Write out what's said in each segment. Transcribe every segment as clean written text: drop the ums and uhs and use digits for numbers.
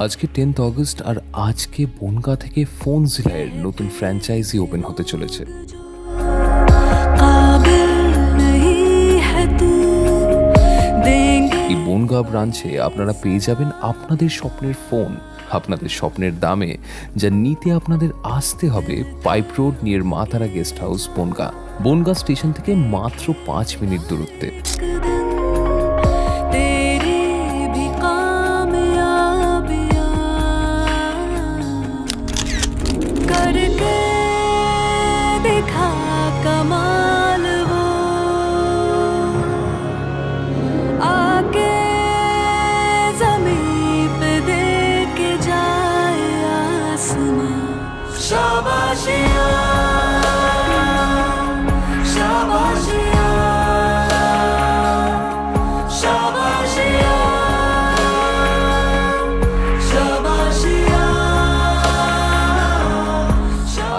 আজকে 10th August আর আজকে বনগাঁ থেকে ফোনজিলার নতুন ফ্র্যাঞ্চাইজি ওপেন হতে চলেছে। এই বনগাঁ ব্রাঞ্চে আপনারা পেয়ে যাবেন আপনাদের স্বপ্নের ফোন আপনাদের স্বপ্নের দামে, যা নিতে আপনাদের আসতে হবে pipe road near Maa Tara guest house Bongaon. Bongaon station থেকে মাত্র 5 মিনিট দূরত্বে।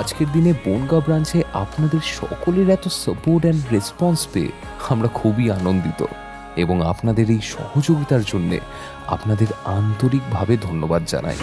আজকের দিনে বনগাঁ ব্রাঞ্চে আপনাদের সকলের এত সাপোর্ট অ্যান্ড রেসপন্স পেয়ে আমরা খুবই আনন্দিত এবং আপনাদের এই সহযোগিতার জন্যে আপনাদের আন্তরিকভাবে ধন্যবাদ জানাই।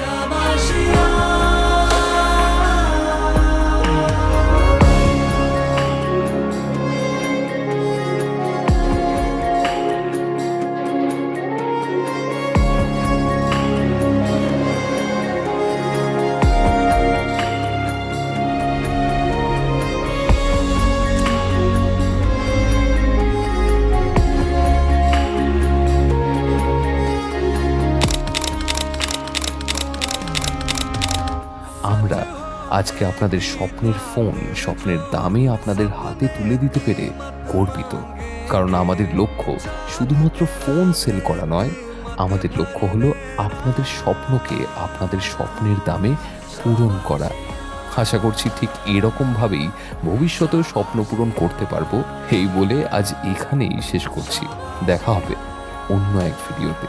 আমরা আজকে আপনাদের স্বপ্নের ফোন স্বপ্নের দামে আপনাদের হাতে তুলে দিতে পেরে গর্বিত, কারণ আমাদের লক্ষ্য শুধুমাত্র ফোন সেল করা নয়, আমাদের লক্ষ্য হলো আপনাদের স্বপ্নকে আপনাদের স্বপ্নের দামে পূরণ করা। আশা করছি ঠিক এরকমভাবেই ভবিষ্যতেও স্বপ্ন পূরণ করতে পারবো। এই বলে আজ এখানেই শেষ করছি। দেখা হবে অন্য এক ভিডিওতে।